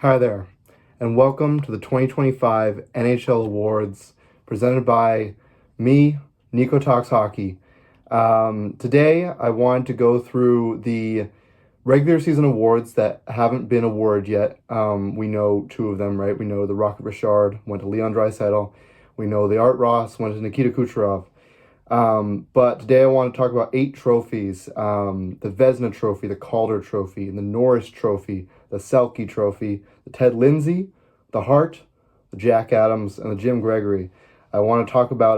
Hi there, and welcome to the 2025 NHL Awards presented by me, Nico Talks Hockey. Today, I wanted to go through the regular season awards that haven't been awarded yet. We know two of them, right? We know the Rocket Richard went to Leon Draisaitl. We know the Art Ross went to Nikita Kucherov. But today I want to talk about 8 trophies: the Vezina Trophy, the Calder Trophy, the Norris Trophy, the Selke Trophy, the Ted Lindsay, the Hart, the Jack Adams, and the Jim Gregory. I want to talk about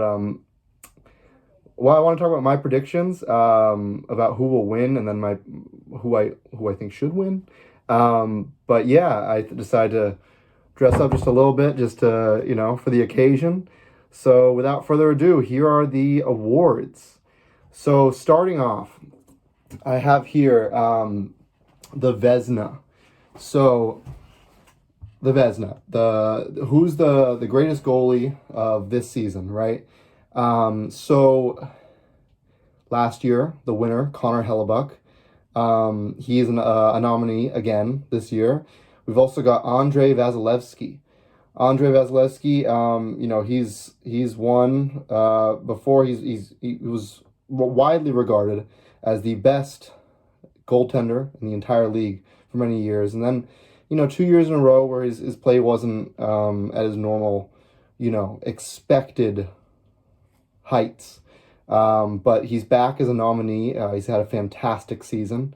my predictions about who will win, and then who I think should win. But yeah, I decided to dress up just a little bit, just to for the occasion. So without further ado, here are the awards. So starting off, I have here the Vezina. So the Vezina, who's the greatest goalie of this season, right? So last year, the winner, Connor Hellebuck. He is a nominee again this year. We've also got Andrei Vasilevsky. He's won before. He was widely regarded as the best goaltender in the entire league for many years, and then 2 years in a row where his play wasn't at his normal, expected heights. But he's back as a nominee. He's had a fantastic season.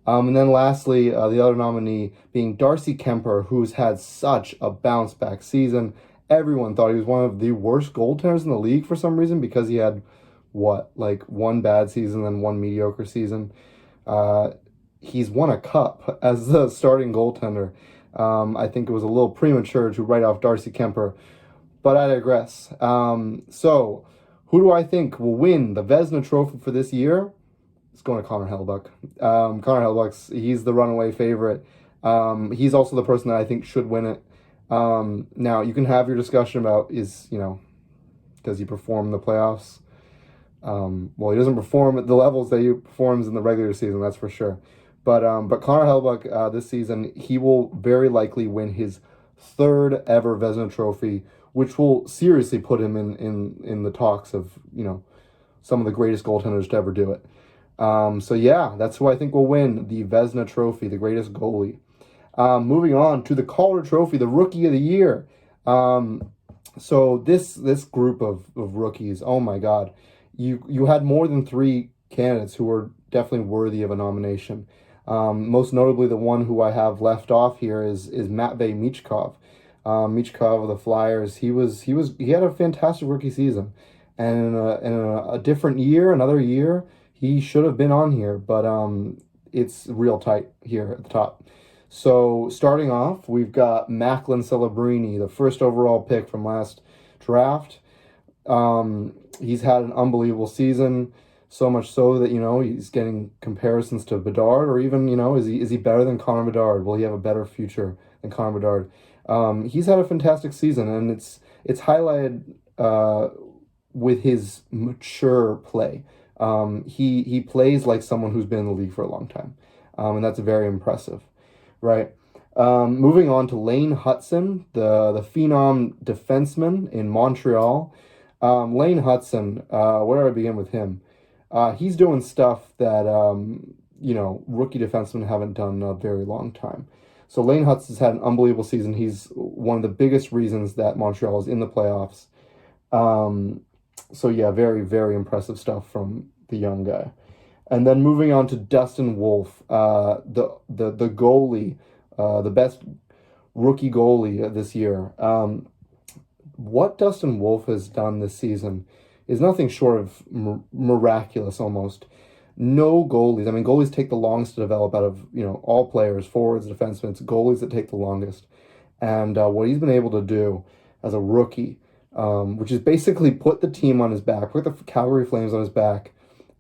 And then lastly, the other nominee being Darcy Kemper, who's had such a bounce back season. Everyone thought he was one of the worst goaltenders in the league for some reason because he had, one bad season and one mediocre season. He's won a cup as the starting goaltender. I think it was a little premature to write off Darcy Kemper, but I digress. So, who do I think will win the Vezina Trophy for this year? It's going to Connor Hellebuck. He's the runaway favorite. He's also the person that I think should win it. Now, you can have your discussion about does he perform in the playoffs? He doesn't perform at the levels that he performs in the regular season, that's for sure. But Connor Hellebuck this season, he will very likely win his 3rd ever Vezina Trophy, which will seriously put him in the talks of some of the greatest goaltenders to ever do it. So yeah, that's who I think will win the Vezina Trophy, the greatest goalie. Moving on to the Calder Trophy, the Rookie of the Year. So this group of rookies, oh my God, you had more than 3 candidates who were definitely worthy of a nomination. Most notably, the one who I have left off here is Matvei Michkov. Michkov of the Flyers. He had a fantastic rookie season, and in a different year, another year, he should have been on here, but it's real tight here at the top. So starting off, we've got Macklin Celebrini, the 1st overall pick from last draft. He's had an unbelievable season, so much so that he's getting comparisons to Bedard, or even is he better than Connor Bedard? Will he have a better future than Connor Bedard? He's had a fantastic season, and it's highlighted with his mature play. He plays like someone who's been in the league for a long time, and that's very impressive, right? Moving on to Lane Hutson, the phenom defenseman in Montreal. Lane Hutson, where do I begin with him? He's doing stuff that rookie defensemen haven't done in a very long time. So Lane Hutson's had an unbelievable season. He's one of the biggest reasons that Montreal is in the playoffs. So yeah, very, very impressive stuff from the young guy. And then moving on to Dustin Wolf, the goalie, the best rookie goalie this year. What Dustin Wolf has done this season is nothing short of miraculous almost. No goalies. I mean, goalies take the longest to develop out of, all players, forwards, defensemen. It's goalies that take the longest. And what he's been able to do as a rookie, which is basically put the team on his back, put the Calgary Flames on his back,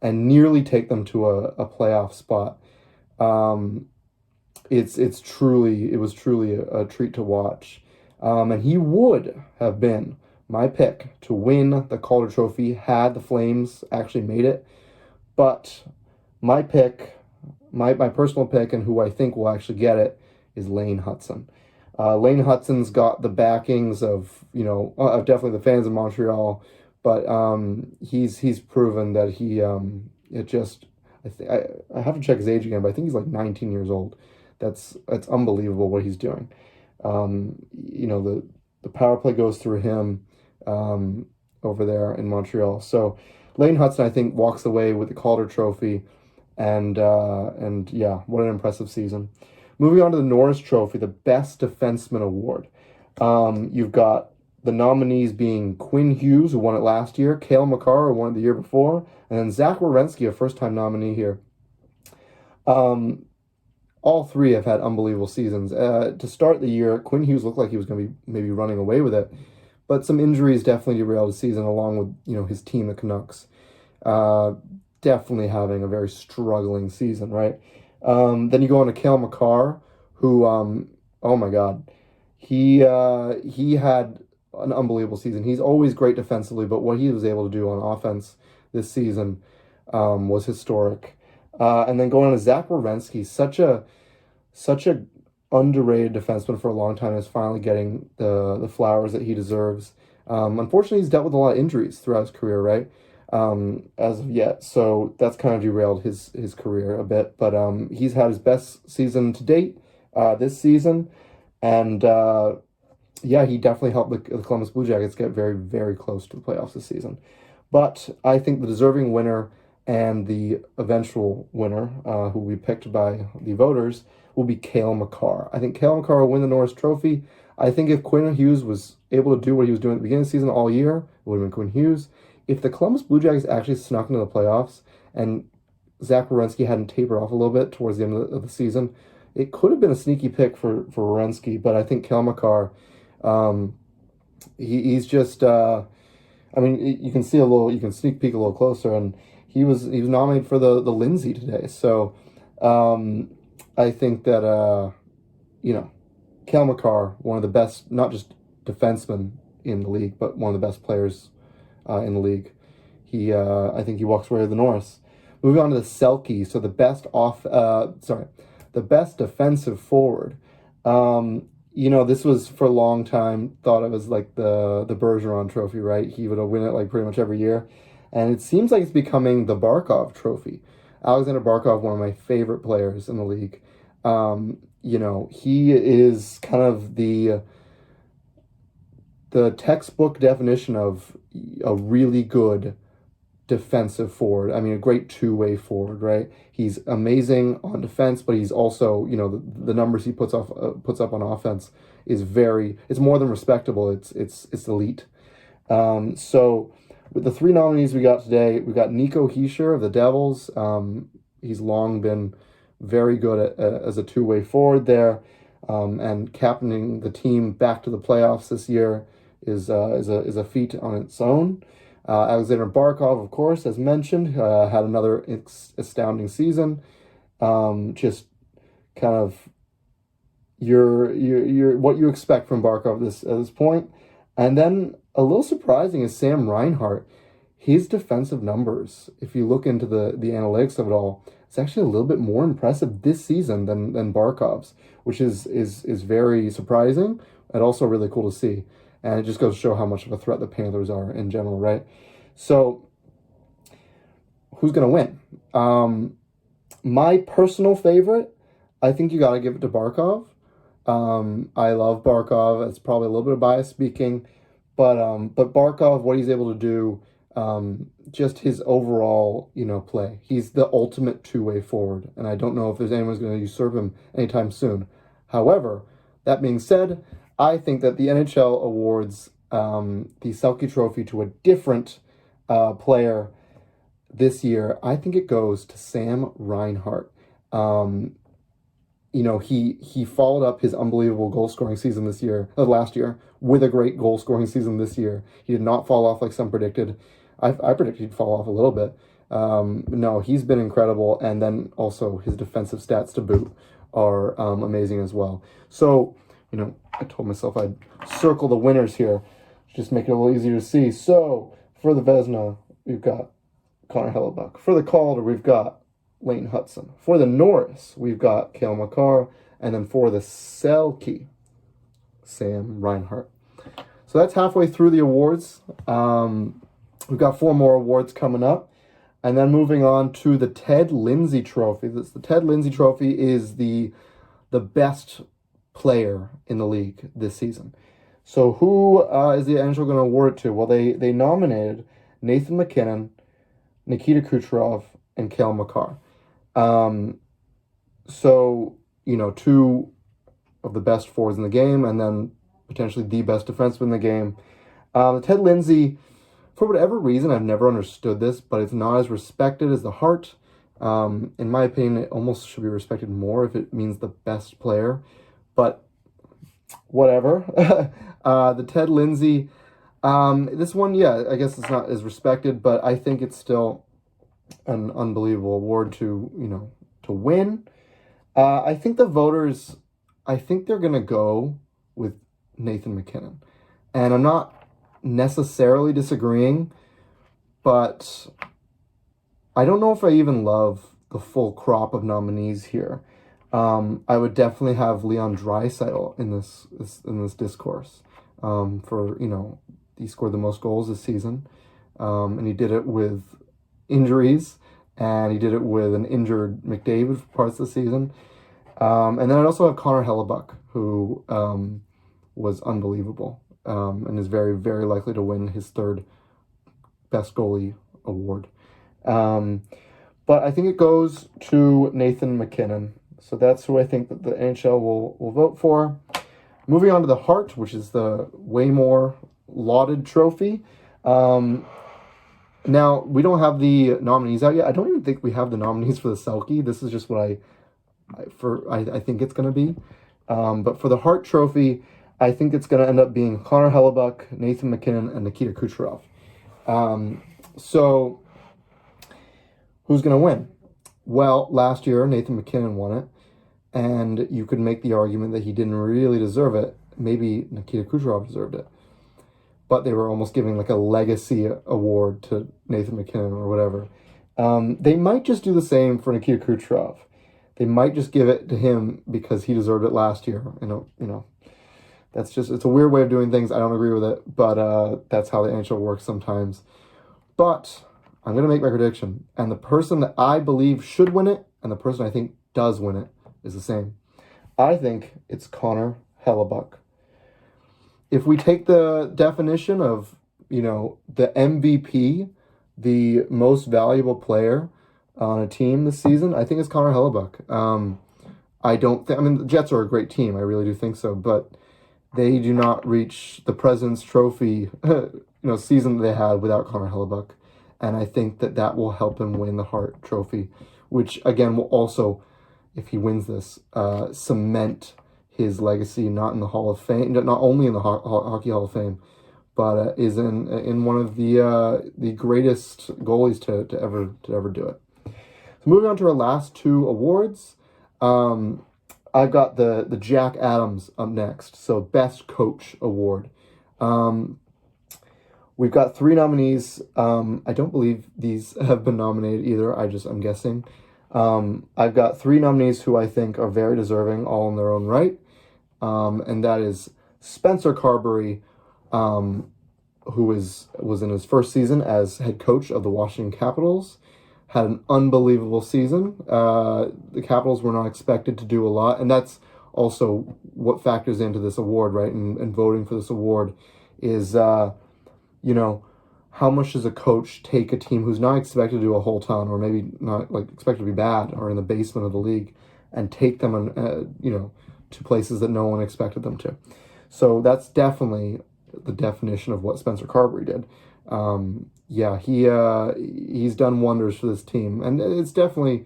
and nearly take them to a playoff spot. It was truly a treat to watch. And he would have been my pick to win the Calder Trophy had the Flames actually made it. But my pick, my personal pick, and who I think will actually get it, is Lane Hutson. Lane Hutson's got the backings of, definitely the fans of Montreal, but he's proven that it just I have to check his age again, but I think he's like 19 years old. That's unbelievable what he's doing. The power play goes through him over there in Montreal. So Lane Hutson, I think, walks away with the Calder Trophy, and yeah, what an impressive season. Moving on to the Norris Trophy, the Best Defenseman Award. You've got the nominees being Quinn Hughes, who won it last year, Cale Makar, who won it the year before, and then Zach Werenski, a first-time nominee here. All three have had unbelievable seasons. To start the year, Quinn Hughes looked like he was going to be maybe running away with it, but some injuries definitely derailed his season, along with his team, the Canucks. Definitely having a very struggling season, right? Then you go on to Cale Makar, who, oh my God, he had an unbelievable season. He's always great defensively, but what he was able to do on offense this season was historic. And then going on to Zach Werenski, such a underrated defenseman for a long time, is finally getting the flowers that he deserves. Unfortunately, he's dealt with a lot of injuries throughout his career, right? As of yet, so that's kind of derailed his career a bit. But he's had his best season to date this season, and yeah, he definitely helped the Columbus Blue Jackets get very, very close to the playoffs this season. But I think the deserving winner and the eventual winner, who will be picked by the voters, will be Cale Makar. I think Cale Makar will win the Norris Trophy. I think if Quinn Hughes was able to do what he was doing at the beginning of the season all year, it would have been Quinn Hughes. If the Columbus Blue Jackets actually snuck into the playoffs and Zach Werenski hadn't tapered off a little bit towards the end of the season, it could have been a sneaky pick for Werenski. But I think Cale Makar, he's just, you can see you can sneak peek a little closer, and he was nominated for the Lindsay today. So I think that Cale Makar, one of the best, not just defensemen in the league, but one of the best players in the league. I think he walks away with the Norris. Moving on to the Selke, so the best defensive forward. This was for a long time thought it was like the Bergeron Trophy, right? He would win it like pretty much every year, and it seems like it's becoming the Barkov Trophy. Alexander Barkov, one of my favorite players in the league. He is kind of the textbook definition of a really good defensive forward. I mean, a great two-way forward, right? He's amazing on defense, but he's also, the numbers he puts up on offense it's more than respectable. It's elite. So with the three nominees we got today, we got Nico Hischier of the Devils. He's long been very good as a two-way forward there, and captaining the team back to the playoffs this year is a feat on its own. Alexander Barkov, of course, as mentioned, had another astounding season. Just kind of your what you expect from Barkov at this point. And then a little surprising is Sam Reinhart. His defensive numbers, if you look into the analytics of it all, it's actually a little bit more impressive this season than Barkov's, which is very surprising and also really cool to see. And it just goes to show how much of a threat the Panthers are in general, right? So, who's going to win? My personal favorite, I think you got to give it to Barkov. I love Barkov. It's probably a little bit of bias speaking, but Barkov, what he's able to do, just his overall, play. He's the ultimate two-way forward, and I don't know if there's anyone's going to usurp him anytime soon. However, that being said, I think that the NHL awards the Selke Trophy to a different player this year. I think it goes to Sam Reinhart. He followed up his unbelievable goal-scoring season last year, with a great goal-scoring season this year. He did not fall off like some predicted. I predicted he'd fall off a little bit. No, he's been incredible, and then also his defensive stats to boot are amazing as well. So, I told myself I'd circle the winners here, just make it a little easier to see. So, for the Vezina, we've got Connor Hellebuck. For the Calder, we've got Lane Hutson. For the Norris, we've got Cale Makar. And then for the Selke, Sam Reinhart. So that's halfway through the awards. We've got 4 more awards coming up. And then moving on to the Ted Lindsay Trophy. The Ted Lindsay Trophy is the best player in the league this season. So who is the NHL going to award it to? Well, they nominated Nathan MacKinnon, Nikita Kucherov, and Cale Makar. So, 2 of the best forwards in the game, and then potentially the best defenseman in the game. Ted Lindsay, for whatever reason, I've never understood this, but it's not as respected as the Hart. In my opinion, it almost should be respected more if it means the best player. But whatever. The Ted Lindsay, this one, yeah, I guess it's not as respected, but I think it's still an unbelievable award to win. I think the voters, they're going to go with Nathan MacKinnon. And I'm not necessarily disagreeing, but I don't know if I even love the full crop of nominees here. I would definitely have Leon Draisaitl in this discourse. He scored the most goals this season, and he did it with injuries, and he did it with an injured McDavid for parts of the season. And then I'd also have Connor Hellebuck, who was unbelievable, and is very, very likely to win his 3rd best goalie award. But I think it goes to Nathan MacKinnon. So that's who I think that the NHL will vote for. Moving on to the Hart, which is the way more lauded trophy. Now, we don't have the nominees out yet. I don't even think we have the nominees for the Selke. This is just what I think it's going to be. But for the Hart Trophy, I think it's going to end up being Connor Hellebuck, Nathan MacKinnon, and Nikita Kucherov. So who's going to win? Well, last year, Nathan MacKinnon won it, and you could make the argument that he didn't really deserve it. Maybe Nikita Kucherov deserved it. But they were almost giving like a legacy award to Nathan MacKinnon or whatever. They might just do the same for Nikita Kucherov. They might just give it to him because he deserved it last year. That's just, it's a weird way of doing things. I don't agree with it, but that's how the NHL works sometimes. But I'm going to make my prediction. And the person that I believe should win it, and the person I think does win it, is the same. I think it's Connor Hellebuck. If we take the definition of, the MVP, the most valuable player on a team this season, I think it's Connor Hellebuck. The Jets are a great team. I really do think so, but they do not reach the President's Trophy, season that they had without Connor Hellebuck. And I think that will help him win the Hart Trophy, which again will also, if he wins this, cement his legacy not in the Hall of Fame, not only in the Hockey Hall of Fame, but is in one of the greatest goalies to ever do it. So moving on to our last 2 awards, I've got the Jack Adams up next. So Best Coach Award. We've got 3 nominees. I don't believe these have been nominated either. I'm guessing. I've got 3 nominees who I think are very deserving, all in their own right. And that is Spencer Carberry, who was in his first season as head coach of the Washington Capitals, had an unbelievable season. The Capitals were not expected to do a lot, and that's also what factors into this award, right? And voting for this award is, how much does a coach take a team who's not expected to do a whole ton, or maybe not expected to be bad or in the basement of the league, and take them to places that no one expected them to. So that's definitely the definition of what Spencer Carberry did. He's done wonders for this team, and it's definitely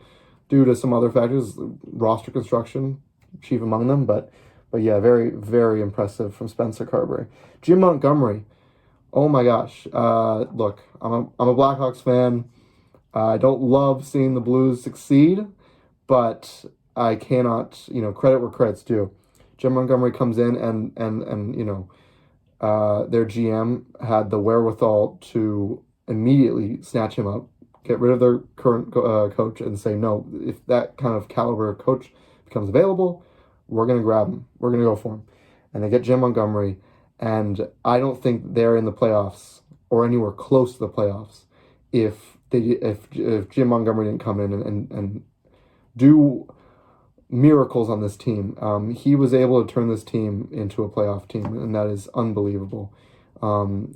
due to some other factors, roster construction, chief among them. But yeah, very, very impressive from Spencer Carberry. Jim Montgomery, oh my gosh! Look, I'm a Blackhawks fan. I don't love seeing the Blues succeed, but I cannot, credit where credit's due. Jim Montgomery comes in and their GM had the wherewithal to immediately snatch him up, get rid of their current coach, and say, no, if that kind of caliber coach becomes available, we're going to grab him. We're going to go for him. and they get Jim Montgomery, and I don't think they're in the playoffs or anywhere close to the playoffs if Jim Montgomery didn't come in and do miracles on this team. He was able to turn this team into a playoff team, and that is unbelievable.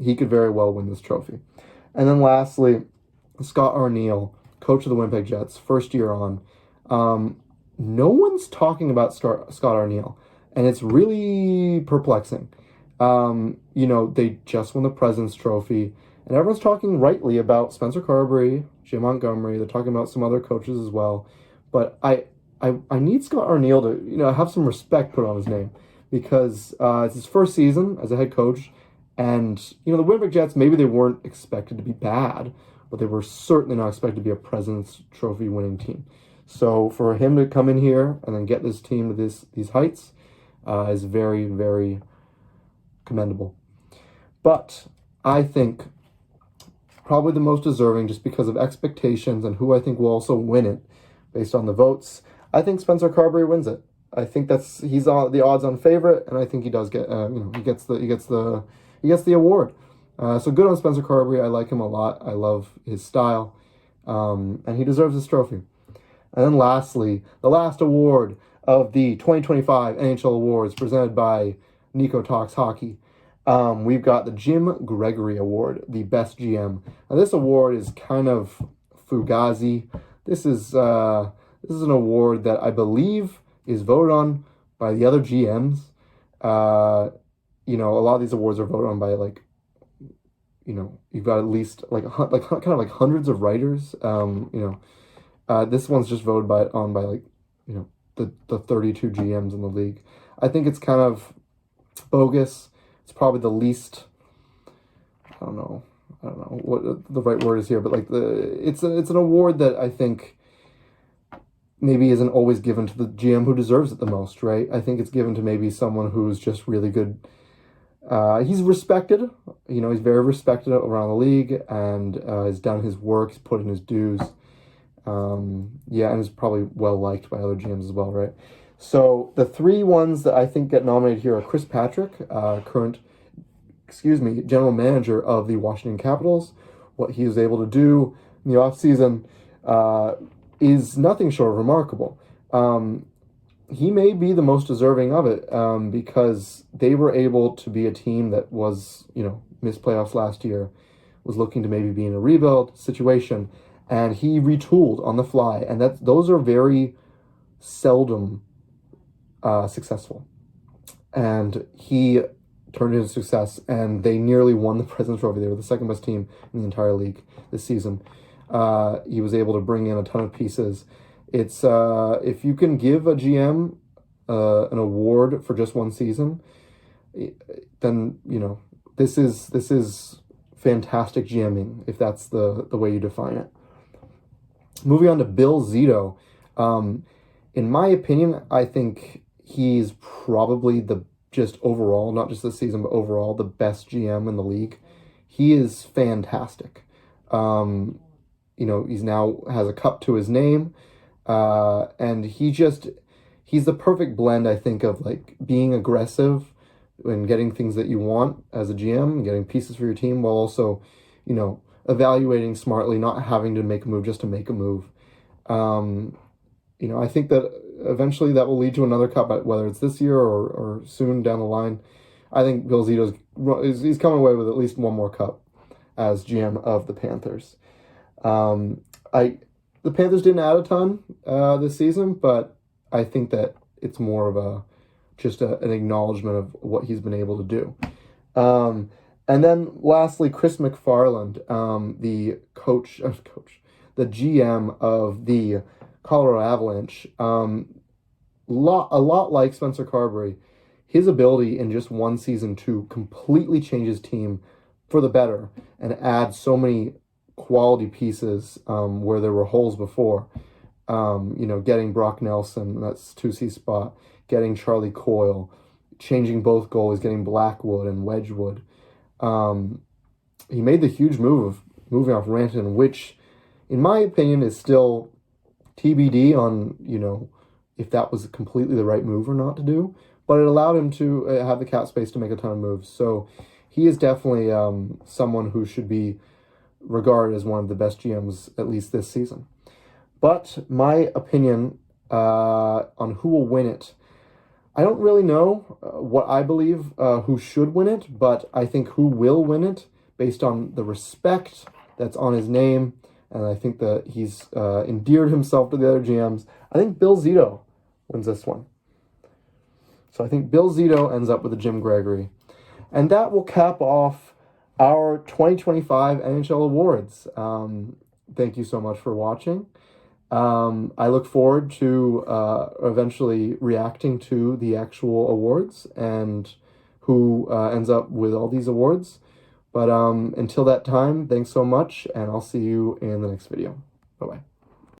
He could very well win this trophy. And then lastly, Scott Arniel, coach of the Winnipeg Jets, first year on. No one's talking about Scott Arniel, and it's really perplexing. They just won the President's Trophy, and everyone's talking rightly about Spencer Carberry, Jim Montgomery. They're talking about some other coaches as well. But I need Scott Arniel to, have some respect put on his name, because it's his first season as a head coach. And, the Winnipeg Jets, maybe they weren't expected to be bad, but they were certainly not expected to be a President's Trophy winning team. So for him to come in here and then get this team to these heights is very, very commendable. But I think probably the most deserving, just because of expectations and who I think will also win it based on the votes, I think Spencer Carberry wins it. I think he's the odds-on favorite, and I think he does get he gets the award. So good on Spencer Carberry. I like him a lot. I love his style, and he deserves this trophy. And then lastly, the last award of the 2025 NHL Awards, presented by Nico Talks Hockey. We've got the Jim Gregory Award, the Best GM. Now, this award is kind of fugazi. This is an award that I believe is voted on by the other GMs. A lot of these awards are voted on by you've got at least kind of like hundreds of writers. This one's just voted on by the 32 GMs in the league. I think it's kind of bogus. It's probably the least, I don't know what the right word is here, but it's an award that I think maybe isn't always given to the GM who deserves it the most, right? I think it's given to maybe someone who's just really good. He's respected, he's very respected around the league, and has done his work, he's put in his dues. And is probably well liked by other GMs as well, right? So the three ones that I think get nominated here are Chris Patrick, current general manager of the Washington Capitals. What he was able to do in the offseason is nothing short of remarkable. He may be the most deserving of it, because they were able to be a team that was, missed playoffs last year, was looking to maybe be in a rebuild situation, and he retooled on the fly, and those are very seldom successful. And he turned it into success, and they nearly won the President's Trophy. They were the second best team in the entire league this season. He was able to bring in a ton of pieces. It's if you can give a GM an award for just one season, then this is fantastic GMing, if that's the way you define it. Moving on to Bill Zito. In my opinion, I think he's probably just overall, not just this season, but overall, the best GM in the league. He is fantastic. He's now has a cup to his name. And he's the perfect blend, I think, of being aggressive and getting things that you want as a GM, getting pieces for your team, while also, evaluating smartly, not having to make a move just to make a move. I think that eventually that will lead to another cup, whether it's this year or soon down the line. I think Bill Zito's he's coming away with at least one more cup as GM of the Panthers. The Panthers didn't add a ton this season, but I think that it's more of an acknowledgement of what he's been able to do. And then lastly, Chris McFarland, the the GM of the Colorado Avalanche. A lot like Spencer Carberry, his ability in just one season to completely change his team for the better and add so many quality pieces where there were holes before. Getting Brock Nelson, that's 2C spot, getting Charlie Coyle, changing both goalies, getting Blackwood and Wedgwood. He made the huge move of moving off Rantanen, which, in my opinion, is still TBD on, if that was completely the right move or not to do. but it allowed him to have the cap space to make a ton of moves. So he is definitely someone who should be regarded as one of the best GMs, at least this season. But my opinion on who will win it, I don't really know what I believe who should win it, but I think who will win it based on the respect that's on his name, and I think that he's endeared himself to the other GMs. I think Bill Zito wins this one. So I think Bill Zito ends up with a Jim Gregory. And that will cap off our 2025 NHL Awards. Thank you so much for watching. I look forward to eventually reacting to the actual awards and who ends up with all these awards. But until that time, thanks so much, and I'll see you in the next video. Bye-bye.